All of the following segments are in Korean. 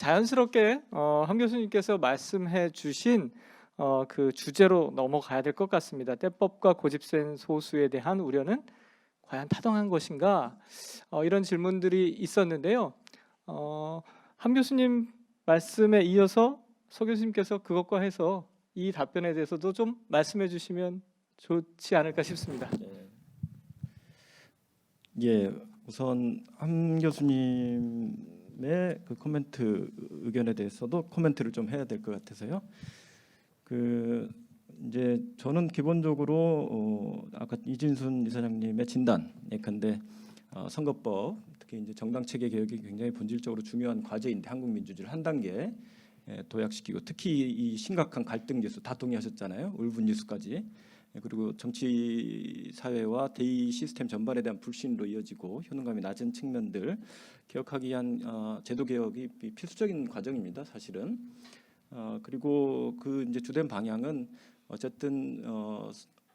자연스럽게 한 교수님께서 말씀해 주신 그 주제로 넘어가야 될 것 같습니다. 때법과 고집센 소수에 대한 우려는 과연 타당한 것인가? 이런 질문들이 있었는데요. 한 교수님 말씀에 이어서 서 교수님께서 그것과 해서 이 답변에 대해서도 좀 말씀해 주시면 좋지 않을까 싶습니다. 예, 우선 함 교수님의 그 코멘트 의견에 대해서도 코멘트를 좀 해야 될 것 같아서요. 이제 저는 기본적으로 아까 이진순 이사장님의 진단, 예컨대 선거법, 특히 이제 정당 체계 개혁이 굉장히 본질적으로 중요한 과제인데 한국 민주주의를 한 단계 도약시키고 특히 이 심각한 갈등 지수 다 동의하셨잖아요. 울분 지수까지. 그리고 정치 사회와 대의 시스템 전반에 대한 불신으로 이어지고 효능감이 낮은 측면들 개혁하기 위한 제도 개혁이 필수적인 과정입니다. 사실은. 그리고 그 이제 주된 방향은 어쨌든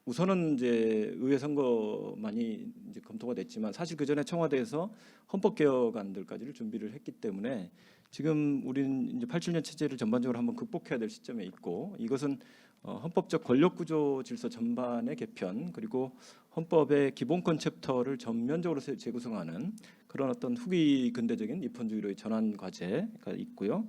우선은 이제 의회 선거만이 이제 검토가 됐지만 사실 그 전에 청와대에서 헌법 개혁안들까지를 준비를 했기 때문에 지금 우리는 이제 87년 체제를 전반적으로 한번 극복해야 될 시점에 있고 이것은 헌법적 권력구조 질서 전반의 개편 그리고 헌법의 기본권 챕터를 전면적으로 재구성하는 그런 어떤 후기 근대적인 입헌주의로의 전환 과제가 있고요.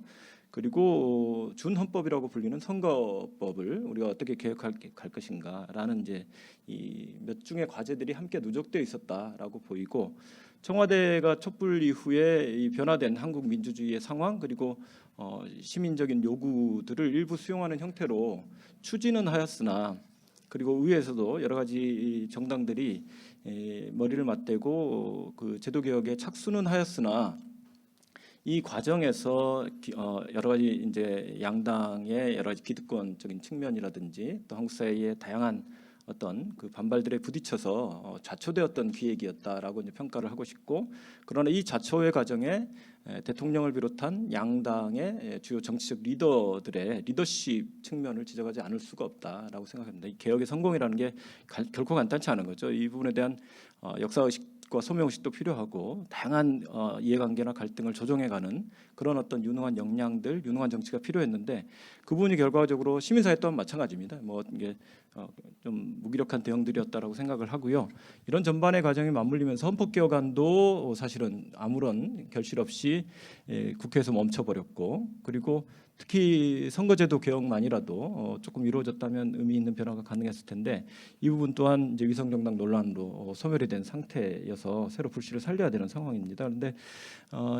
그리고 준헌법이라고 불리는 선거법을 우리가 어떻게 개혁할 것인가라는 이제 이 몇 중의 과제들이 함께 누적되어 있었다라고 보이고 청와대가 촛불 이후에 이 변화된 한국 민주주의의 상황 그리고 시민적인 요구들을 일부 수용하는 형태로 추진은 하였으나 그리고 의회에서도 여러 가지 정당들이 머리를 맞대고 그 제도 개혁에 착수는 하였으나 이 과정에서 여러 가지 이제 양당의 여러 가지 기득권적인 측면이라든지 또 한국 사회의 다양한 어떤 그 반발들에 부딪혀서 좌초되었던 기획이었다라고 이제 평가를 하고 싶고 그러나 이 좌초의 과정에 대통령을 비롯한 양당의 주요 정치적 리더들의 리더십 측면을 지적하지 않을 수가 없다라고 생각합니다. 이 개혁의 성공이라는 게 결코 간단치 않은 거죠. 이 부분에 대한 역사의식과 소명의식도 필요하고 다양한 이해관계나 갈등을 조정해가는 그런 어떤 유능한 역량들, 유능한 정치가 필요했는데 그 부분이 결과적으로 시민사회 또한 마찬가지입니다. 뭐 이게 좀 무기력한 대응들이었다라고 생각을 하고요. 이런 전반의 과정이 맞물리면서 헌법개혁안도 사실은 아무런 결실 없이 국회에서 멈춰버렸고 그리고 특히 선거제도 개혁만이라도 조금 이루어졌다면 의미 있는 변화가 가능했을 텐데 이 부분 또한 이제 위성정당 논란으로 소멸이 된 상태여서 새로 불씨를 살려야 되는 상황입니다. 그런데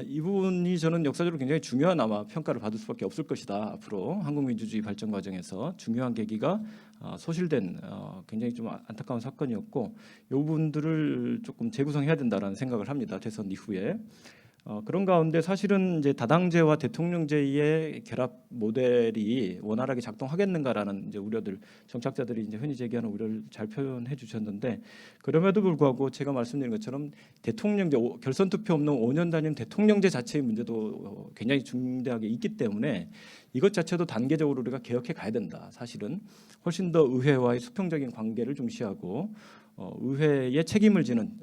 이 부분이 저는 역사적으로 굉장히 중요한 아마 평가를 받을 수밖에 없을 것이다. 앞으로 한국민주주의 발전 과정에서 중요한 계기가 소실된 굉장히 좀 안타까운 사건이었고 이 부분들을 조금 재구성해야 된다라는 생각을 합니다. 대선 이후에. 그런 가운데 사실은 이제 다당제와 대통령제의 결합 모델이 원활하게 작동하겠는가라는 이제 우려들 정착자들이 이제 흔히 제기하는 우려를 잘 표현해 주셨는데 그럼에도 불구하고 제가 말씀드린 것처럼 대통령제 결선 투표 없는 5년 단임 대통령제 자체의 문제도 굉장히 중대하게 있기 때문에 이것 자체도 단계적으로 우리가 개혁해 가야 된다. 사실은 훨씬 더 의회와의 수평적인 관계를 중시하고 의회에 책임을 지는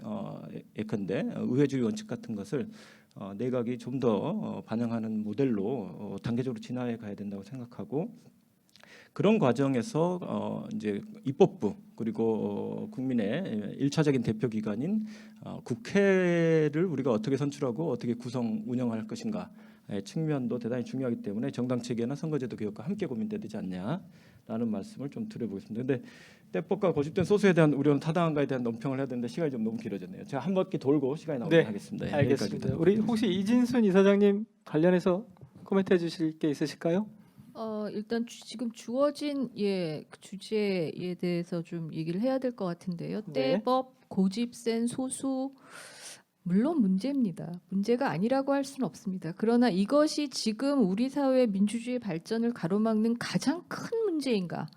예컨대 의회주의 원칙 같은 것을 내각이 좀 더 반영하는 모델로 단계적으로 진화해 가야 된다고 생각하고 그런 과정에서 이제 입법부 그리고 국민의 1차적인 대표 기관인 국회를 우리가 어떻게 선출하고 어떻게 구성 운영할 것인가 측면도 대단히 중요하기 때문에 정당 체계나 선거제도 개혁과 함께 고민돼야 되지 않냐라는 말씀을 좀 드려보겠습니다. 그런데 때법과 고집된 소수에 대한 우려는 타당한가에 대한 논평을 해야 되는데 시간이 좀 너무 길어졌네요. 제가 한 바퀴 돌고 시간이 나오도록 하겠습니다. 예, 알겠습니다. 우리 혹시 이진순 이사장님 관련해서 코멘트해 주실 게 있으실까요? 일단 지금 주어진 그 주제에 대해서 좀 얘기를 해야 될 것 같은데요. 네. 때법, 고집센 소수 물론 문제입니다. 문제가 아니라고 할 수는 없습니다. 그러나 이것이 지금 우리 사회 민주주의 발전을 가로막는 가장 큰 문제인가?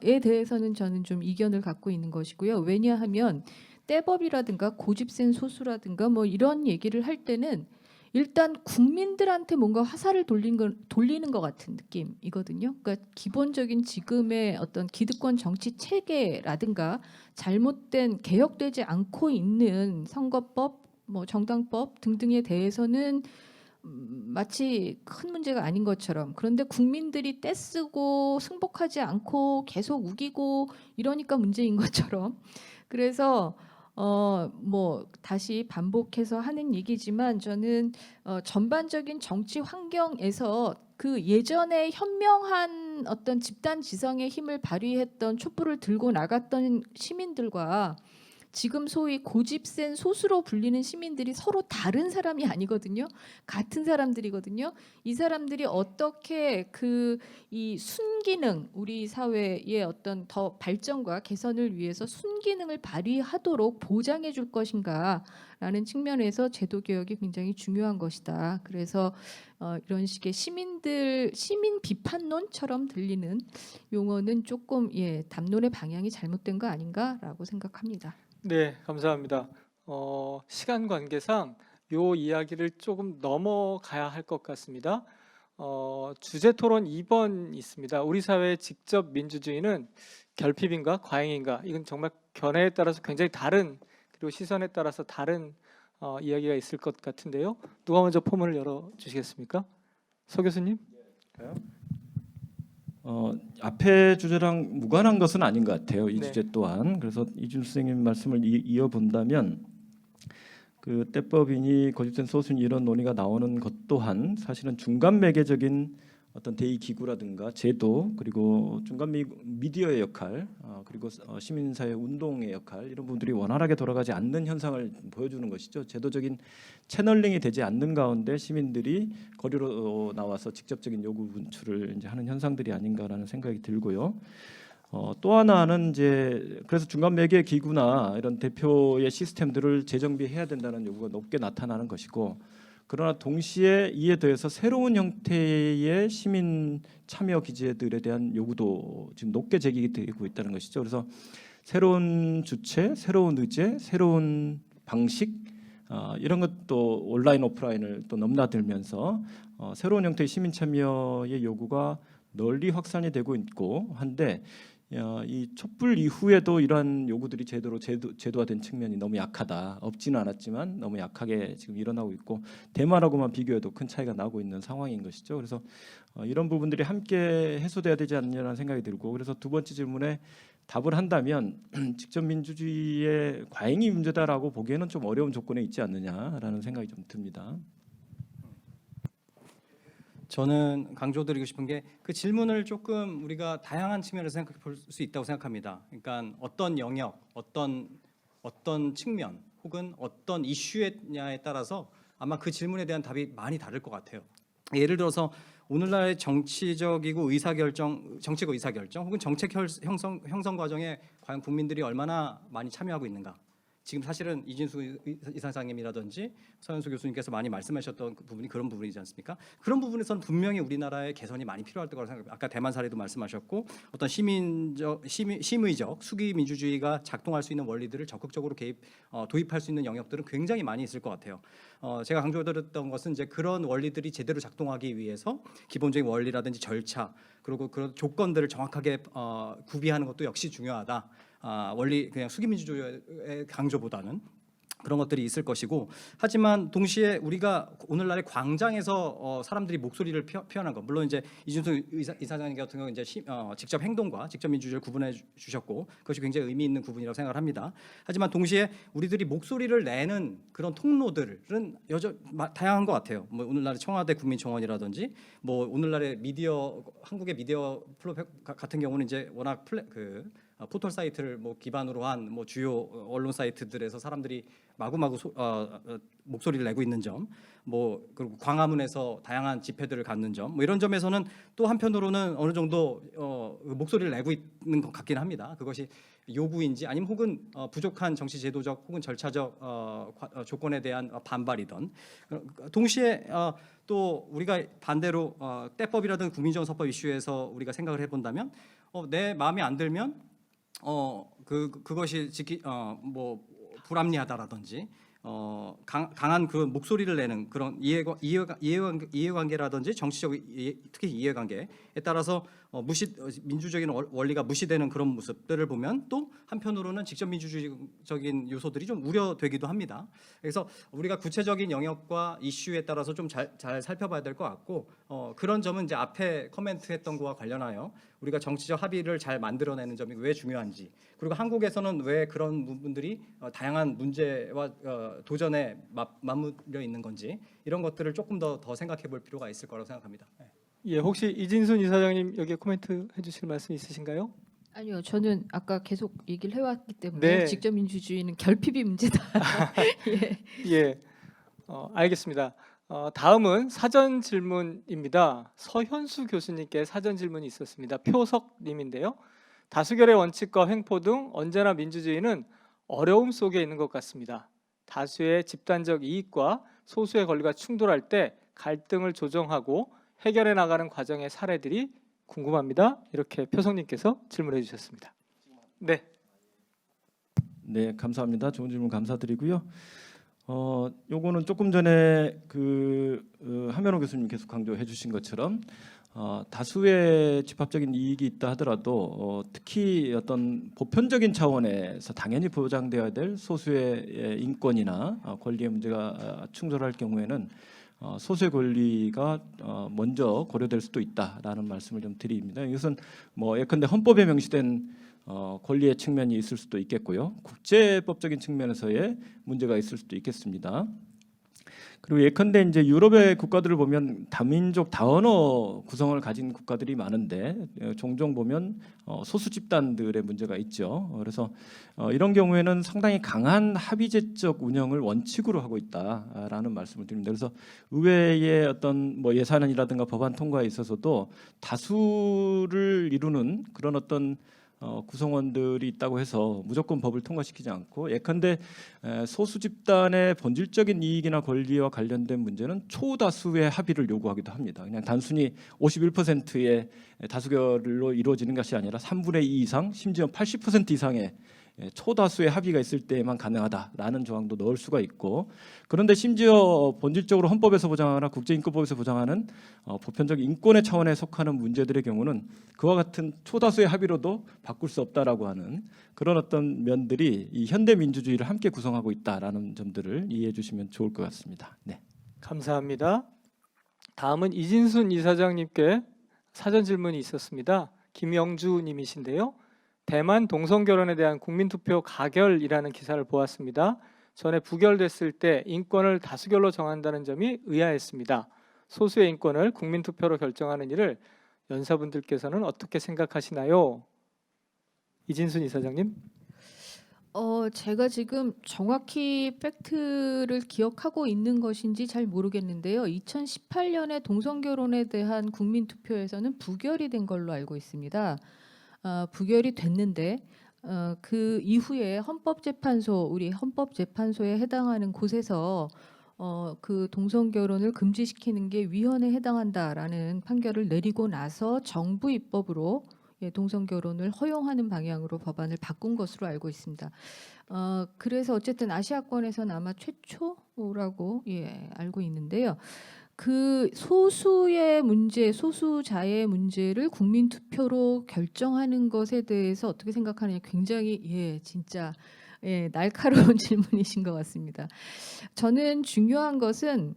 에 대해서는 저는 좀 이견을 갖고 있는 것이고요. 왜냐하면 때법이라든가 고집센 소수라든가 뭐 이런 얘기를 할 때는 일단 국민들한테 뭔가 화살을 돌리는 것 같은 느낌이거든요. 그러니까 기본적인 지금의 어떤 기득권 정치 체계라든가 잘못된 개혁되지 않고 있는 선거법, 뭐 정당법 등등에 대해서는 마치 큰 문제가 아닌 것처럼, 그런데 국민들이 떼쓰고 승복하지 않고 계속 우기고 이러니까 문제인 것처럼. 그래서 뭐 다시 반복해서 하는 얘기지만 저는 전반적인 정치 환경에서 그 예전에 현명한 어떤 집단 지성의 힘을 발휘했던 촛불을 들고 나갔던 시민들과 지금 소위 고집센 소수로 불리는 시민들이 서로 다른 사람이 아니거든요. 같은 사람들이거든요. 이 사람들이 어떻게 이 순기능, 우리 사회의 어떤 더 발전과 개선을 위해서 순기능을 발휘하도록 보장해 줄 것인가라는 측면에서 제도 개혁이 굉장히 중요한 것이다. 그래서 이런 식의 시민 비판론처럼 들리는 용어는 조금 담론의 방향이 잘못된 거 아닌가라고 생각합니다. 네, 감사합니다. 시간 관계상 요 이야기를 조금 넘어가야 할 것 같습니다. 주제 토론 2번 있습니다. 우리 사회의 직접 민주주의는 결핍인가 과잉인가? 이건 정말 견해에 따라서 굉장히 다른, 그리고 시선에 따라서 다른 이야기가 있을 것 같은데요. 누가 먼저 포문을 열어 주시겠습니까? 서 교수님? 앞에 주제랑 무관한 것은 아닌 것 같아요. 이 네. 주제 또한. 그래서 이준수 선생님 말씀을 이어본다면 그 때법이니 고집센 소수니 이런 논의가 나오는 것 또한 사실은 중간 매개적인 어떤 대의 기구라든가 제도, 그리고 중간 미디어의 역할, 그리고 시민사회 운동의 역할, 이런 부분들이 원활하게 돌아가지 않는 현상을 보여주는 것이죠. 제도적인 채널링이 되지 않는 가운데 시민들이 거리로 나와서 직접적인 요구 분출을 이제 하는 현상들이 아닌가라는 생각이 들고요. 또 하나는 이제 그래서 중간 매개 기구나 이런 대표의 시스템들을 재정비해야 된다는 요구가 높게 나타나는 것이고, 그러나 동시에 이에 더해서 새로운 형태의 시민 참여 기제들에 대한 요구도 지금 높게 제기되고 있다는 것이죠. 그래서 새로운 주체, 새로운 의제, 새로운 방식, 이런 것도 온라인 오프라인을 또 넘나들면서 새로운 형태의 시민 참여의 요구가 널리 확산이 되고 있고 한데, 이 촛불 이후에도 이러한 요구들이 제대로 제도화된 측면이 너무 약하다. 없지는 않았지만 너무 약하게 지금 일어나고 있고, 대만하고만 비교해도 큰 차이가 나고 있는 상황인 것이죠. 그래서 이런 부분들이 함께 해소돼야 되지 않느냐는 생각이 들고, 그래서 두 번째 질문에 답을 한다면 직접 민주주의의 과잉이 문제다라고 보기에는 좀 어려운 조건에 있지 않느냐라는 생각이 좀 듭니다. 저는 강조드리고 싶은 게 그 질문을 조금 우리가 다양한 측면에서 생각해 볼 수 있다고 생각합니다. 그러니까 어떤 영역, 어떤 측면, 혹은 어떤 이슈냐에 따라서 아마 그 질문에 대한 답이 많이 다를 것 같아요. 예를 들어서 오늘날의 정치적이고 정치적 의사결정 혹은 정책 형성 과정에 과연 국민들이 얼마나 많이 참여하고 있는가. 지금 사실은 이진수 이사장님이라든지 서현수 교수님께서 많이 말씀하셨던 그 부분이 그런 부분이지 않습니까? 그런 부분에서는 분명히 우리나라의 개선이 많이 필요할 거라고 생각합니다. 아까 대만 사례도 말씀하셨고, 어떤 심의적 수기 민주주의가 작동할 수 있는 원리들을 적극적으로 도입할 수 있는 영역들은 굉장히 많이 있을 것 같아요. 제가 강조드렸던 것은 이제 그런 원리들이 제대로 작동하기 위해서 기본적인 원리라든지 절차, 그리고 그런 조건들을 정확하게 구비하는 것도 역시 중요하다. 원리 그냥 수기민주주의의 강조보다는 그런 것들이 있을 것이고, 하지만 동시에 우리가 오늘날의 광장에서 사람들이 목소리를 표현한 것, 물론 이제 이준수 이사장님 같은 경우 이제 직접 행동과 직접 민주주의를 구분해 주셨고 그것이 굉장히 의미 있는 부분이라고 생각을 합니다. 하지만 동시에 우리들이 목소리를 내는 그런 통로들은 다양한 것 같아요. 뭐 오늘날의 청와대 국민청원이라든지, 뭐 오늘날의 한국의 미디어 플로 같은 경우는 이제 워낙 포털 사이트를 뭐 기반으로 한 뭐 주요 언론 사이트들에서 사람들이 마구마구 목소리를 내고 있는 점, 뭐 그리고 광화문에서 다양한 집회들을 갖는 점, 뭐 이런 점에서는 또 한편으로는 어느 정도 목소리를 내고 있는 것 같긴 합니다. 그것이 요구인지 아니면 혹은 부족한 정치 제도적 혹은 절차적 조건에 대한 반발이던, 동시에 또 우리가 반대로 때법이라든 국민정서법 이슈에서 우리가 생각을 해본다면 내 마음에 안 들면 그것이 뭐 불합리하다라든지 강한 그 목소리를 내는 그런 이해관계라든지 정치적 특히 이해관계에 따라서 민주적인 원리가 무시되는 그런 모습들을 보면 또 한편으로는 직접 민주주의적인 요소들이 좀 우려되기도 합니다. 그래서 우리가 구체적인 영역과 이슈에 따라서 좀 잘 살펴봐야 될 것 같고 그런 점은 이제 앞에 코멘트했던 거와 관련하여 우리가 정치적 합의를 잘 만들어내는 점이 왜 중요한지, 그리고 한국에서는 왜 그런 부분들이 다양한 문제와 도전에 맞물려 있는 건지, 이런 것들을 조금 더 생각해 볼 필요가 있을 거라고 생각합니다. 네. 예, 혹시 이진순 이사장님 여기에 코멘트 해주실 말씀 있으신가요? 아니요, 저는 아까 계속 얘기를 해왔기 때문에 네. 직접 민주주의는 결핍이 문제다. 예. 예, 알겠습니다. 다음은 사전 질문입니다. 서현수 교수님께 사전 질문이 있었습니다. 표석님인데요. 다수결의 원칙과 횡포 등 언제나 민주주의는 어려움 속에 있는 것 같습니다. 다수의 집단적 이익과 소수의 권리가 충돌할 때 갈등을 조정하고 해결해 나가는 과정의 사례들이 궁금합니다. 이렇게 표석님께서 질문해 주셨습니다. 네. 네, 감사합니다. 좋은 질문 감사드리고요. 요거는 조금 전에 한면호 교수님 계속 강조해 주신 것처럼 다수의 집합적인 이익이 있다 하더라도 특히 어떤 보편적인 차원에서 당연히 보장되어야 될 소수의 인권이나 권리의 문제가 충돌할 경우에는 소수의 권리가 먼저 고려될 수도 있다라는 말씀을 좀 드립니다. 이것은 뭐 예컨대 헌법에 명시된 권리의 측면이 있을 수도 있겠고요. 국제법적인 측면에서의 문제가 있을 수도 있겠습니다. 그리고 예컨대 이제 유럽의 국가들을 보면 다민족 다언어 구성을 가진 국가들이 많은데 종종 보면 소수 집단들의 문제가 있죠. 그래서 이런 경우에는 상당히 강한 합의제적 운영을 원칙으로 하고 있다라는 말씀을 드립니다. 그래서 의회의 어떤 뭐 예산이라든가 법안 통과에 있어서도 다수를 이루는 그런 어떤 구성원들이 있다고 해서 무조건 법을 통과시키지 않고, 예컨대 소수 집단의 본질적인 이익이나 권리와 관련된 문제는 초다수의 합의를 요구하기도 합니다. 그냥 단순히 51%의 다수결로 이루어지는 것이 아니라 3분의 2 이상, 심지어 80% 이상의 초다수의 합의가 있을 때만 가능하다라는 조항도 넣을 수가 있고, 그런데 심지어 본질적으로 헌법에서 보장하거나 국제인권법에서 보장하는 보편적 인권의 차원에 속하는 문제들의 경우는 그와 같은 초다수의 합의로도 바꿀 수 없다라고 하는 그런 어떤 면들이 이 현대 민주주의를 함께 구성하고 있다라는 점들을 이해해 주시면 좋을 것 같습니다. 네. 감사합니다. 다음은 이진순 이사장님께 사전 질문이 있었습니다. 김영주 님이신데요. 대만 동성 결혼에 대한 국민투표 가결이라는 기사를 보았습니다. 전에 부결됐을 때 인권을 다수결로 정한다는 점이 의아했습니다. 소수의 인권을 국민투표로 결정하는 일을 연사분들께서는 어떻게 생각하시나요? 이진순 이사장님. 제가 지금 정확히 팩트를 기억하고 있는 것인지 잘 모르겠는데요. 2018년에 동성 결혼에 대한 국민투표에서는 부결이 된 걸로 알고 있습니다. 부결이 됐는데 그 이후에 우리 헌법재판소에 해당하는 곳에서 그 동성 결혼을 금지시키는 게 위헌에 해당한다라는 판결을 내리고 나서 정부 입법으로 동성 결혼을 허용하는 방향으로 법안을 바꾼 것으로 알고 있습니다. 그래서 어쨌든 아시아권에서는 아마 최초라고 알고 있는데요. 그 소수의 문제, 소수자의 문제를 국민 투표로 결정하는 것에 대해서 어떻게 생각하느냐, 굉장히 진짜 날카로운 질문이신 것 같습니다. 저는 중요한 것은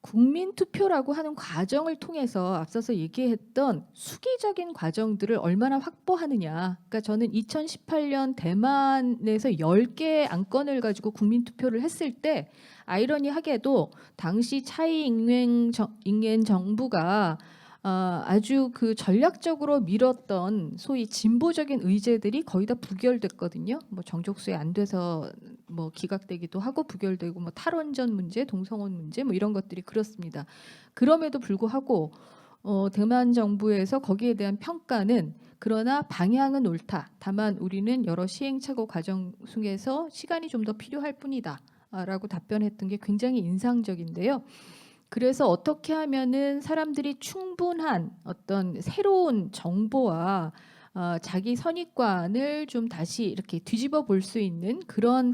국민 투표라고 하는 과정을 통해서 앞서서 얘기했던 수기적인 과정들을 얼마나 확보하느냐. 그러니까 저는 2018년 대만에서 10개의 안건을 가지고 국민 투표를 했을 때 아이러니하게도 당시 차이 잉엔 정부가 아주 그 전략적으로 밀었던 소위 진보적인 의제들이 거의 다 부결됐거든요. 뭐 정족수에 안 돼서 뭐 기각되기도 하고 부결되고, 뭐 탈원전 문제, 동성혼 문제, 뭐 이런 것들이 그렇습니다. 그럼에도 불구하고 대만 정부에서 거기에 대한 평가는 그러나 방향은 옳다. 다만 우리는 여러 시행착오 과정 속에서 시간이 좀 더 필요할 뿐이다라고 답변했던 게 굉장히 인상적인데요. 그래서 어떻게 하면은 사람들이 충분한 어떤 새로운 정보와 자기 선입관을 좀 다시 이렇게 뒤집어 볼 수 있는 그런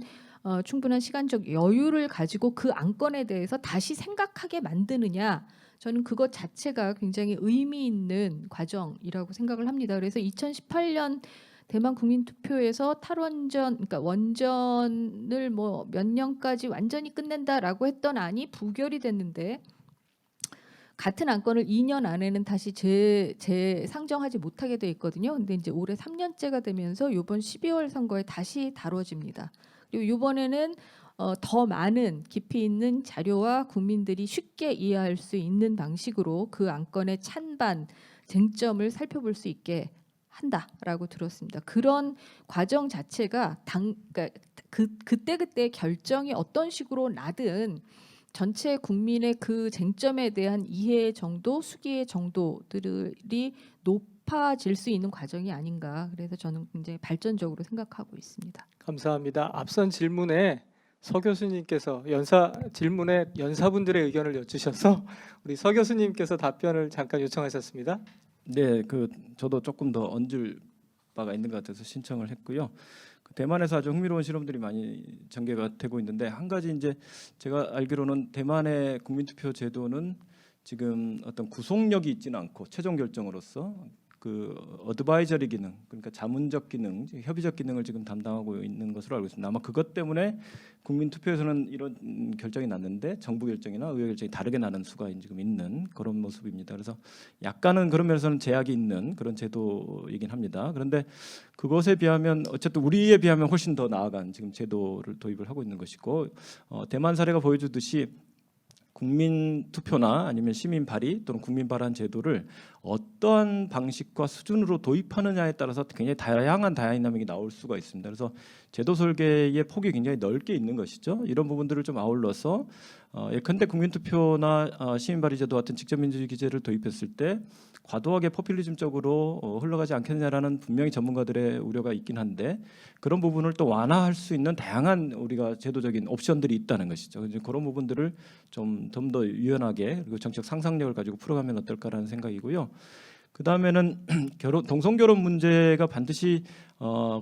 충분한 시간적 여유를 가지고 그 안건에 대해서 다시 생각하게 만드느냐, 저는 그것 자체가 굉장히 의미 있는 과정이라고 생각을 합니다. 그래서 2018년 대만 국민투표에서 탈원전, 그러니까 원전을 뭐 몇 년까지 완전히 끝낸다라고 했던 안이 부결이 됐는데, 같은 안건을 2년 안에는 다시 재상정하지 못하게 돼 있거든요. 근데 이제 올해 3년째가 되면서 이번 12월 선거에 다시 다뤄집니다. 그리고 이번에는 더 많은 깊이 있는 자료와 국민들이 쉽게 이해할 수 있는 방식으로 그 안건의 찬반 쟁점을 살펴볼 수 있게 한다라고 들었습니다. 그런 과정 자체가 그러니까 그때 결정이 어떤 식으로 나든 전체 국민의 그 쟁점에 대한 이해 정도, 수기의 정도들이 높아질 수 있는 과정이 아닌가. 그래서 저는 굉장히 발전적으로 생각하고 있습니다. 감사합니다. 앞선 질문에 서 교수님께서 질문에 연사분들의 의견을 여쭈셔서 우리 서 교수님께서 답변을 잠깐 요청하셨습니다. 네, 저도 조금 더 얹을 바가 있는 것 같아서 신청을 했고요. 대만에서 아주 흥미로운 실험들이 많이 전개가 되고 있는데, 한 가지 이제 제가 알기로는 대만의 국민투표 제도는 지금 어떤 구속력이 있지는 않고 최종 결정으로서 그 어드바이저리 기능, 그러니까 자문적 기능, 협의적 기능을 지금 담당하고 있는 것으로 알고 있습니다. 아마 그것 때문에 국민투표에서는 이런 결정이 났는데 정부 결정이나 의회 결정이 다르게 나는 수가 지금 있는 그런 모습입니다. 그래서 약간은 그런 면에서는 제약이 있는 그런 제도이긴 합니다. 그런데 그것에 비하면 어쨌든 우리에 비하면 훨씬 더 나아간 지금 제도를 도입을 하고 있는 것이고, 대만 사례가 보여주듯이 국민 투표나 아니면 시민 발의 또는 국민 발언 제도를 어떠한 방식과 수준으로 도입하느냐에 따라서 굉장히 다양한 다이나믹이 나올 수가 있습니다. 그래서 제도 설계의 폭이 굉장히 넓게 있는 것이죠. 이런 부분들을 좀 아울러서 예컨대 국민 투표나 시민 발의 제도 같은 직접 민주주의 기제를 도입했을 때 과도하게 포퓰리즘적으로 흘러가지 않겠느냐라는 분명히 전문가들의 우려가 있긴 한데, 그런 부분을 또 완화할 수 있는 다양한 우리가 제도적인 옵션들이 있다는 것이죠. 이제 그런 부분들을 좀 더 유연하게 그리고 정책 상상력을 가지고 풀어가면 어떨까라는 생각이고요. 그 다음에는 동성 결혼 문제가 반드시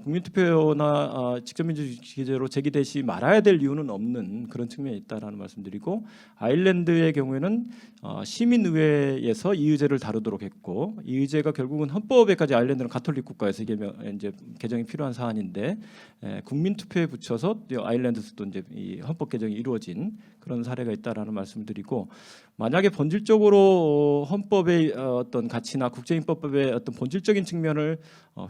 국민투표나 직접민주주의 기제로 제기되지 말아야 될 이유는 없는 그런 측면이 있다라는 말씀드리고, 아일랜드의 경우에는 시민의회에서 이 의제를 다루도록 했고, 이 의제가 결국은 헌법에까지, 아일랜드는 가톨릭 국가에서 이게 이제 개정이 필요한 사안인데 국민투표에 붙여서 아일랜드에서도 이제 이 헌법 개정이 이루어진 그런 사례가 있다라는 말씀을 드리고, 만약에 본질적으로 헌법의 어떤 가치나 국제인법법의 어떤 본질적인 측면을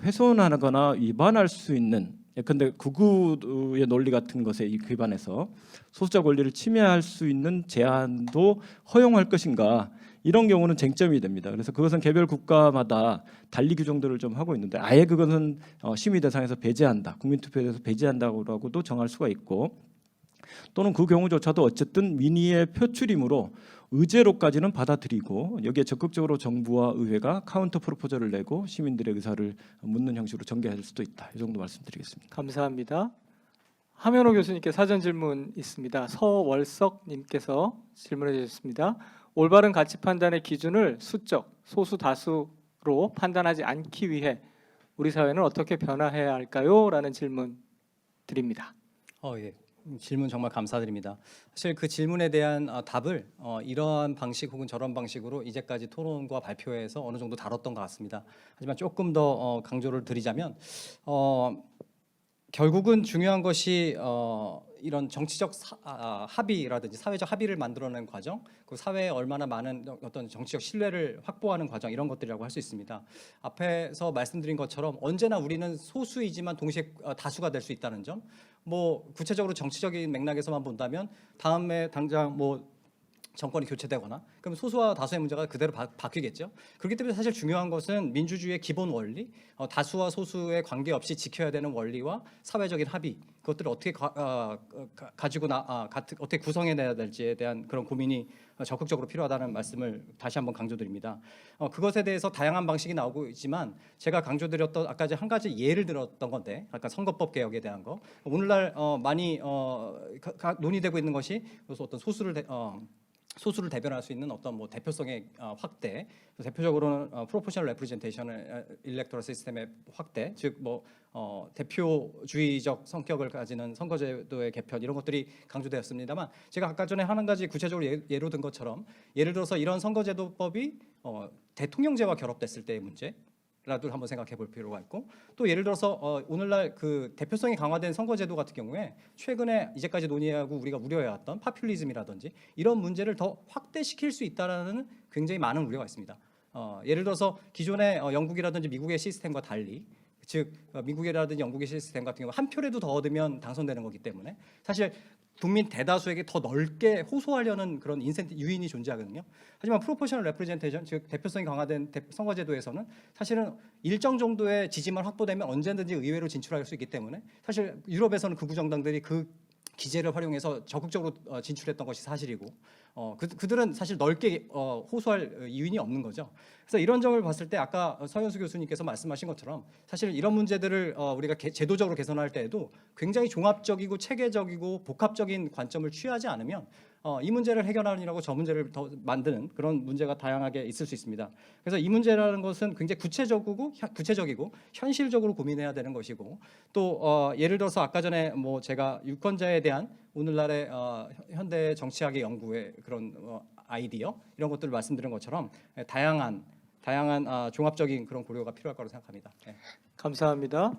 훼손하거나 위반할 수 있는, 예컨대 극우의 논리 같은 것에 기반해서 소수자 권리를 침해할 수 있는 제한도 허용할 것인가, 이런 경우는 쟁점이 됩니다. 그래서 그것은 개별 국가마다 달리 규정들을 좀 하고 있는데, 아예 그것은 심의 대상에서 배제한다, 국민투표에 대해서 배제한다고도 정할 수가 있고, 또는 그 경우조차도 어쨌든 민의의 표출이므로 의제로까지는 받아들이고 여기에 적극적으로 정부와 의회가 카운터 프로포저를 내고 시민들의 의사를 묻는 형식으로 전개할 수도 있다. 이 정도 말씀드리겠습니다. 감사합니다. 하면호 교수님께 사전 질문 있습니다. 서월석님께서 질문해 주셨습니다. 올바른 가치 판단의 기준을 수적, 소수, 다수로 판단하지 않기 위해 우리 사회는 어떻게 변화해야 할까요? 라는 질문 드립니다. 예. 질문 정말 감사드립니다. 사실 그 질문에 대한 답을 이러한 방식 혹은 저런 방식으로 이제까지 토론과 발표에서 어느 정도 다뤘던 것 같습니다. 하지만 조금 더 강조를 드리자면 결국은 중요한 것이 이런 정치적 합의라든지 사회적 합의를 만들어내는 과정, 그 사회에 얼마나 많은 어떤 정치적 신뢰를 확보하는 과정, 이런 것들이라고 할 수 있습니다. 앞에서 말씀드린 것처럼 언제나 우리는 소수이지만 동시에 다수가 될 수 있다는 점, 뭐 구체적으로 정치적인 맥락에서만 본다면 다음에 당장 뭐 정권이 교체되거나 그럼 소수와 다수의 문제가 그대로 바뀌겠죠. 그렇기 때문에 사실 중요한 것은 민주주의의 기본 원리, 다수와 소수의 관계없이 지켜야 되는 원리와 사회적인 합의, 그것들을 어떻게 어떻게 구성해내야 될지에 대한 그런 고민이 적극적으로 필요하다는 말씀을 다시 한번 강조드립니다. 그것에 대해서 다양한 방식이 나오고 있지만 제가 강조드렸던 아까 한 가지 예를 들었던 건데, 아까 선거법 개혁에 대한 거, 오늘날 많이 논의되고 있는 것이 어떤 소수를 소수를 대변할 수 있는 어떤 뭐 대표성의 확대, 대표적으로는 프로포셔널 레프레젠테이션의 일렉토럴 시스템의 확대, 즉 뭐 대표주의적 성격을 가지는 선거제도의 개편 이런 것들이 강조되었습니다만 제가 아까 전에 한 가지 구체적으로 예로 든 것처럼 예를 들어서 이런 선거제도법이 대통령제와 결합됐을 때의 문제. 라도 한번 생각해 볼 필요가 있고 또 예를 들어서 오늘날 그 대표성이 강화된 선거제도 같은 경우에 최근에 이제까지 논의하고 우리가 우려해왔던 파퓰리즘이라든지 이런 문제를 더 확대시킬 수 있다라는 굉장히 많은 우려가 있습니다. 예를 들어서 기존의 영국이라든지 미국의 시스템과 달리 즉 미국이라든지 영국의 시스템 같은 경우 한 표라도 더 얻으면 당선되는 거기 때문에 사실 국민 대다수에게 더 넓게 호소하려는 그런 인센티브 유인이 존재하거든요. 하지만 프로포셔널 레프레젠테이션 즉 대표성이 강화된 선거제도에서는 사실은 일정 정도의 지지만 확보되면 언제든지 의회로 진출할 수 있기 때문에 사실 유럽에서는 극우 정당들이 그 기제를 활용해서 적극적으로 진출했던 것이 사실이고 그들은 사실 넓게 호소할 이유는 없는 거죠. 그래서 이런 점을 봤을 때 아까 서현수 교수님께서 말씀하신 것처럼 사실 이런 문제들을 우리가 제도적으로 개선할 때에도 굉장히 종합적이고 체계적이고 복합적인 관점을 취하지 않으면 이 문제를 해결하느라고 저 문제를 더 만드는 그런 문제가 다양하게 있을 수 있습니다. 그래서 이 문제라는 것은 굉장히 구체적이고 현실적으로 고민해야 되는 것이고 또 예를 들어서 아까 전에 뭐 제가 유권자에 대한 오늘날의 현대 정치학의 연구의 그런 아이디어 이런 것들을 말씀드린 것처럼 다양한 종합적인 그런 고려가 필요할 거라고 생각합니다. 네. 감사합니다.